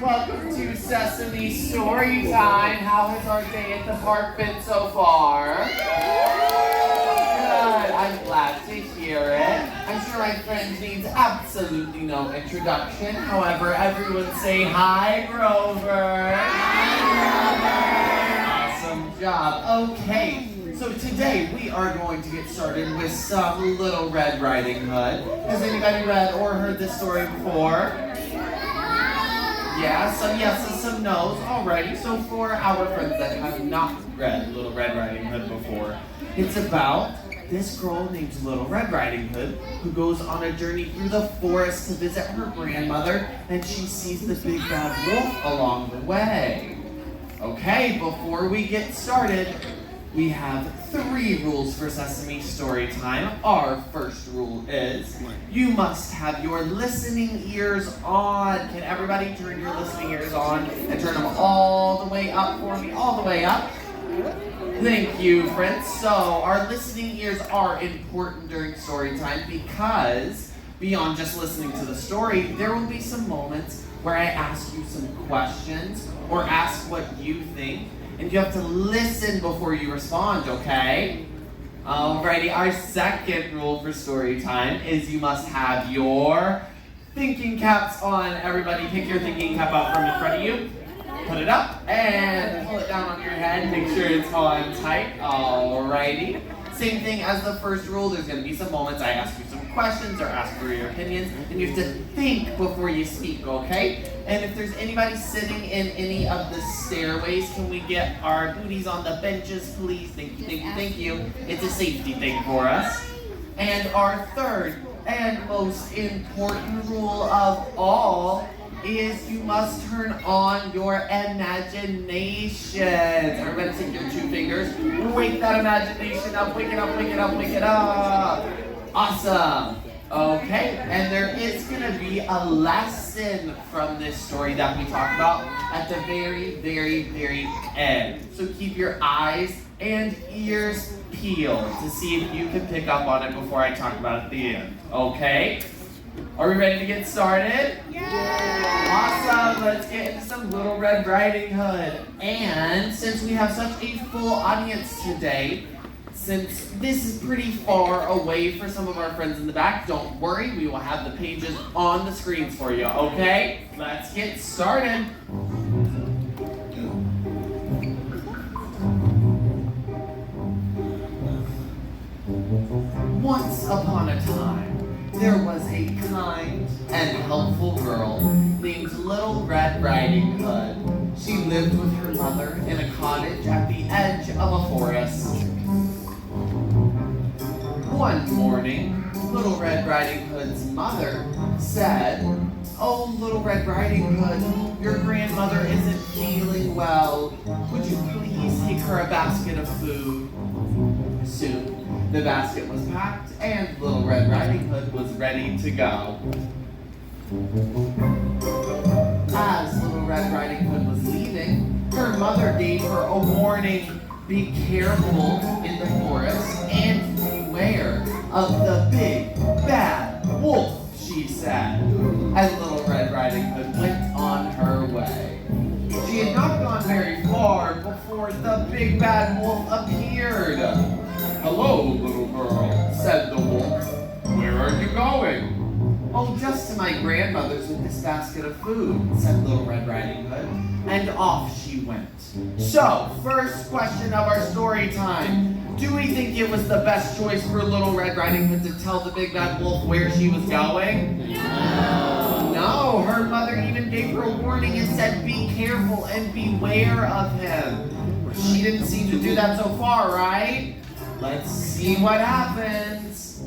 Welcome to Sesame Story Time. How has our day at the park been so far? Good. I'm glad to hear it. I'm sure my friend needs absolutely no introduction. However, everyone say hi, Grover. Hi, Grover. Awesome job. Okay. So today we are going to get started with some Little Red Riding Hood. Has anybody read or heard this story before? Yeah, some yeses, some no's. Alrighty, so for our friends that have not read Little Red Riding Hood before, it's about this girl named Little Red Riding Hood who goes on a journey through the forest to visit her grandmother, and she sees the big bad wolf along the way. Okay, before we get started, we have 3 rules for Sesame Story Time. Our first rule is you must have your listening ears on. Can everybody turn your listening ears on and turn them all the way up for me? All the way up. Thank you, friends. So our listening ears are important during story time because beyond just listening to the story, there will be some moments where I ask you some questions or ask what you think. And you have to listen before you respond, okay? Alrighty, our second rule for story time is you must have your thinking caps on. Everybody pick your thinking cap up from in front of you. Put it up and pull it down on your head. Make sure it's on tight. Alrighty. Same thing as the first rule. There's going to be some moments I ask you some questions or ask for your opinions, and you have to think before you speak, okay? And if there's anybody sitting in any of the stairways, can we get our booties on the benches, please? Thank you, thank you, thank you. It's a safety thing for us. And our third and most important rule of all is you must turn on your imaginations. Everybody take your 2 fingers. Wake that imagination up. Wake it up, wake it up, wake it up. Awesome. Okay, and there is going to be a lesson from this story that we talk about at the very, very, very end. So keep your eyes and ears peeled to see if you can pick up on it before I talk about it at the end. Okay? Are we ready to get started? Yeah! Awesome! Let's get into some Little Red Riding Hood. And since we have such a full audience today, since this is pretty far away for some of our friends in the back, don't worry, we will have the pages on the screens for you, okay? Let's get started. Once upon a time, there was a kind and helpful girl named Little Red Riding Hood. She lived with her mother in a cottage at the edge of a forest. One morning, Little Red Riding Hood's mother said, "Oh, Little Red Riding Hood, your grandmother isn't feeling well. Would you please take her a basket of food?" Soon, the basket was packed and Little Red Riding Hood was ready to go. As Little Red Riding Hood was leaving, her mother gave her a warning. Be careful in the forest and beware of the big bad wolf, she said. And Little Red Riding Hood went on her way. She had not gone very far before the big bad wolf appeared. "Hello, little girl," said the wolf. "Where are you going?" "Oh, just to my grandmother's with this basket of food," said Little Red Riding Hood, and off she went. So, first question of our story time. Do we think it was the best choice for Little Red Riding Hood to tell the big bad wolf where she was going? No. No, her mother even gave her a warning and said, "Be careful and beware of him." She didn't seem to do that so far, right? Let's see what happens.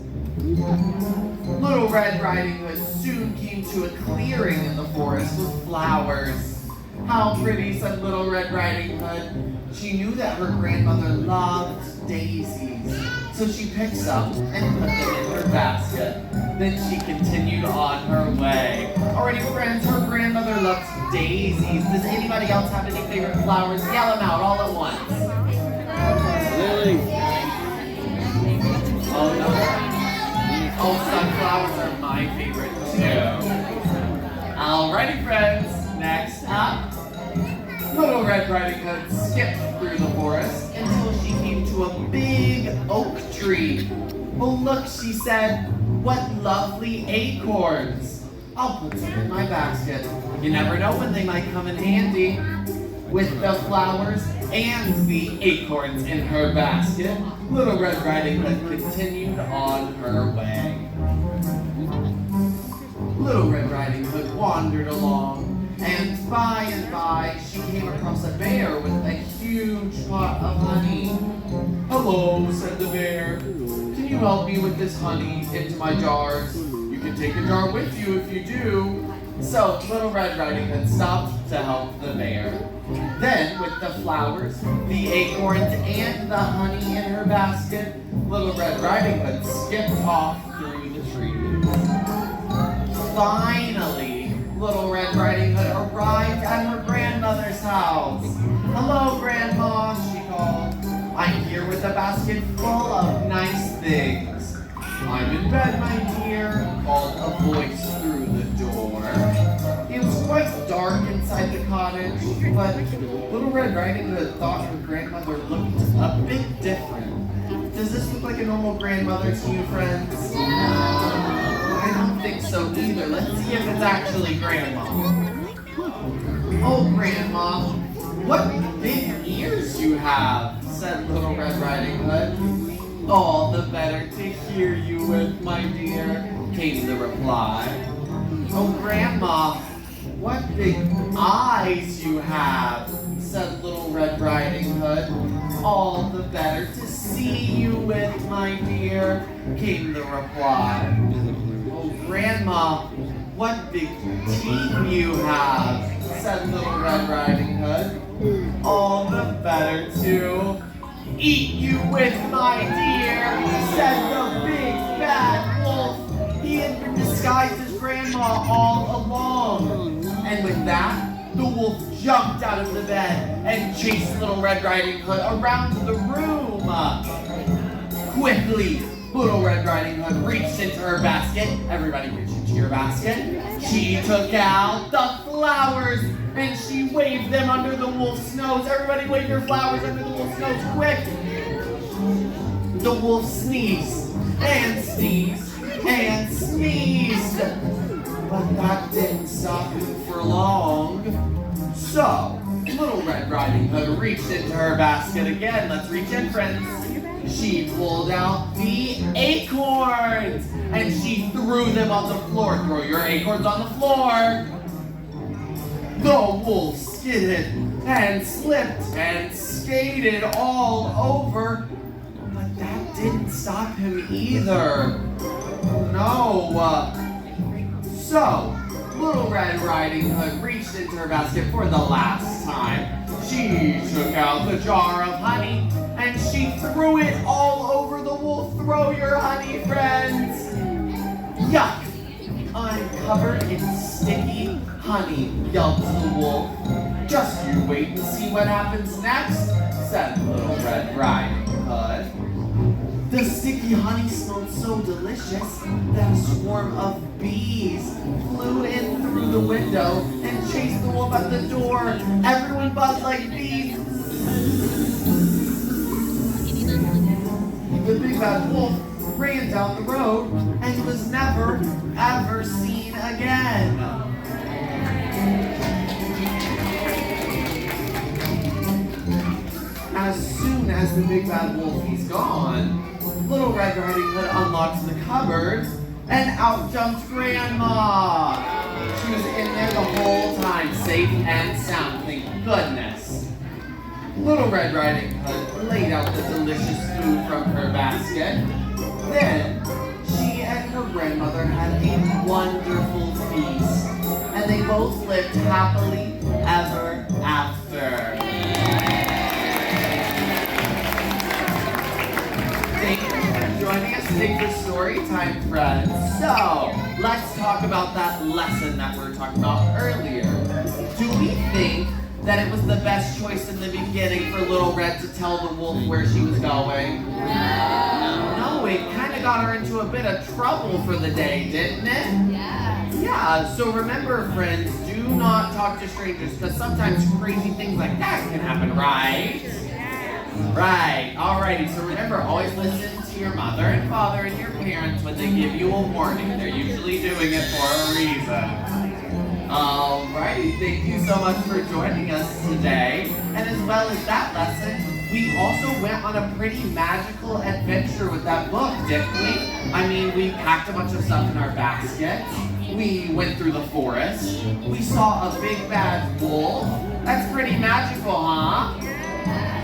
Little Red Riding Hood soon came to a clearing in the forest with flowers. "How pretty," said Little Red Riding Hood. She knew that her grandmother loved daisies, so she picked some and put them in her basket. Then she continued on her way. Alrighty, friends, her grandmother loves daisies. Does anybody else have any favorite flowers? Yell them out all at once. Lily. Oh, no. Oh, sunflowers are my favorite too. Alrighty, friends. Next up, Little Red Riding Hood skipped through the forest until she came to a big oak tree. Oh look, she said, what lovely acorns. I'll put some in my basket. You never know when they might come in handy. With the flowers and the acorns in her basket, Little Red Riding Hood continued on her way. Little Red Riding Hood wandered along, and by she came across a bear with a huge pot of honey. Hello, said the bear. Can you help me with this honey into my jars? You can take a jar with you if you do. So Little Red Riding Hood stopped to help the bear. Then, with the flowers, the acorns, and the honey in her basket, Little Red Riding Hood skipped off through the trees. Finally, Little Red Riding Hood arrived at her grandmother's house. Hello, Grandma, she called. I'm here with a basket full of nice things. I'm in bed, my dear, called a voice through the door. It was quite dark inside the cottage, but Little Red Riding Hood thought her grandmother looked a bit different. Does this look like a normal grandmother to you, friends? I don't think so either. Let's see if it's actually Grandma. Oh, Grandma, what big ears you have, said Little Red Riding Hood. All the better to hear you with, my dear, came the reply. Oh, Grandma, what big eyes you have, said Little Red Riding Hood. All the better to see you with, my dear, came the reply. Oh, Grandma, what big teeth you have, said Little Red Riding Hood. All the better to eat you with, my dear, said the big bad wolf. He had been disguised as Grandma all along. And with that, the wolf jumped out of the bed and chased Little Red Riding Hood around the room. Quickly, Little Red Riding Hood reached into her basket. Everybody reach into your basket. She took out the flowers and she waved them under the wolf's nose. Everybody wave your flowers under the wolf's nose, quick! The wolf sneezed and sneezed and sneezed. But that didn't stop him for long. So, Little Red Riding Hood reached into her basket again. Let's reach in, friends. She pulled out the acorns and she threw them on the floor. Throw your acorns on the floor. The wolf skidded and slipped and skated all over, but that didn't stop him either. No. So, Little Red Riding Hood reached into her basket for the last time. She took out the jar of honey and she threw it all over the wolf. Throw your honey, friends. Yuck! I'm covered in sticky honey, yelped the wolf. Just you wait and see what happens next, said Little Red Riding Hood. The sticky honey smelled so delicious that a swarm of bees flew in through the window and chased the wolf at the door. Everyone buzzed like bees. The big bad wolf ran down the road and was never, ever seen again. As soon as the big bad wolf is gone, Little Red Riding Hood unlocks the cupboard and out jumped Grandma. She was in there the whole time, safe and sound, thank goodness. Little Red Riding Hood laid out the delicious food from her basket. Then, she and her grandmother had a wonderful feast, and they both lived happily ever after. Thank you for joining us today for story time, friends. So, let's talk about that lesson that we were talking about earlier. Do we think that it was the best choice in the beginning for Little Red to tell the wolf where she was going? No, it kind of got her into a bit of trouble for the day, didn't it? Yeah. Yeah, so remember, friends, do not talk to strangers because sometimes crazy things like that can happen, right? Right. Alrighty. So remember, always listen to your mother and father and your parents when they give you a warning. They're usually doing it for a reason. Alrighty. Thank you so much for joining us today. And as well as that lesson, we also went on a pretty magical adventure with that book, didn't we? I mean, we packed a bunch of stuff in our baskets. We went through the forest. We saw a big bad wolf. That's pretty magical, huh?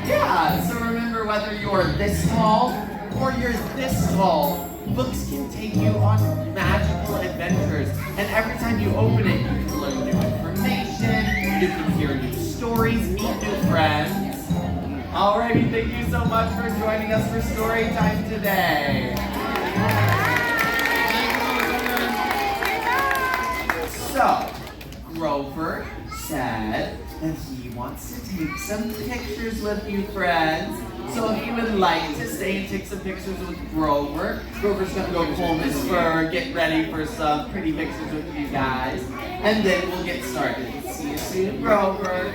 Yeah, so remember, whether you're this tall or you're this tall, books can take you on magical adventures. And every time you open it, you can learn new information, you can hear new stories, meet new friends. Alrighty, thank you so much for joining us for story time today. So, Grover said that he wants to take some pictures with you, friends. So if you would like to stay and take some pictures with Grover, Grover's gonna go comb his fur, get ready for some pretty pictures with you guys, and then we'll get started. See you soon, Grover.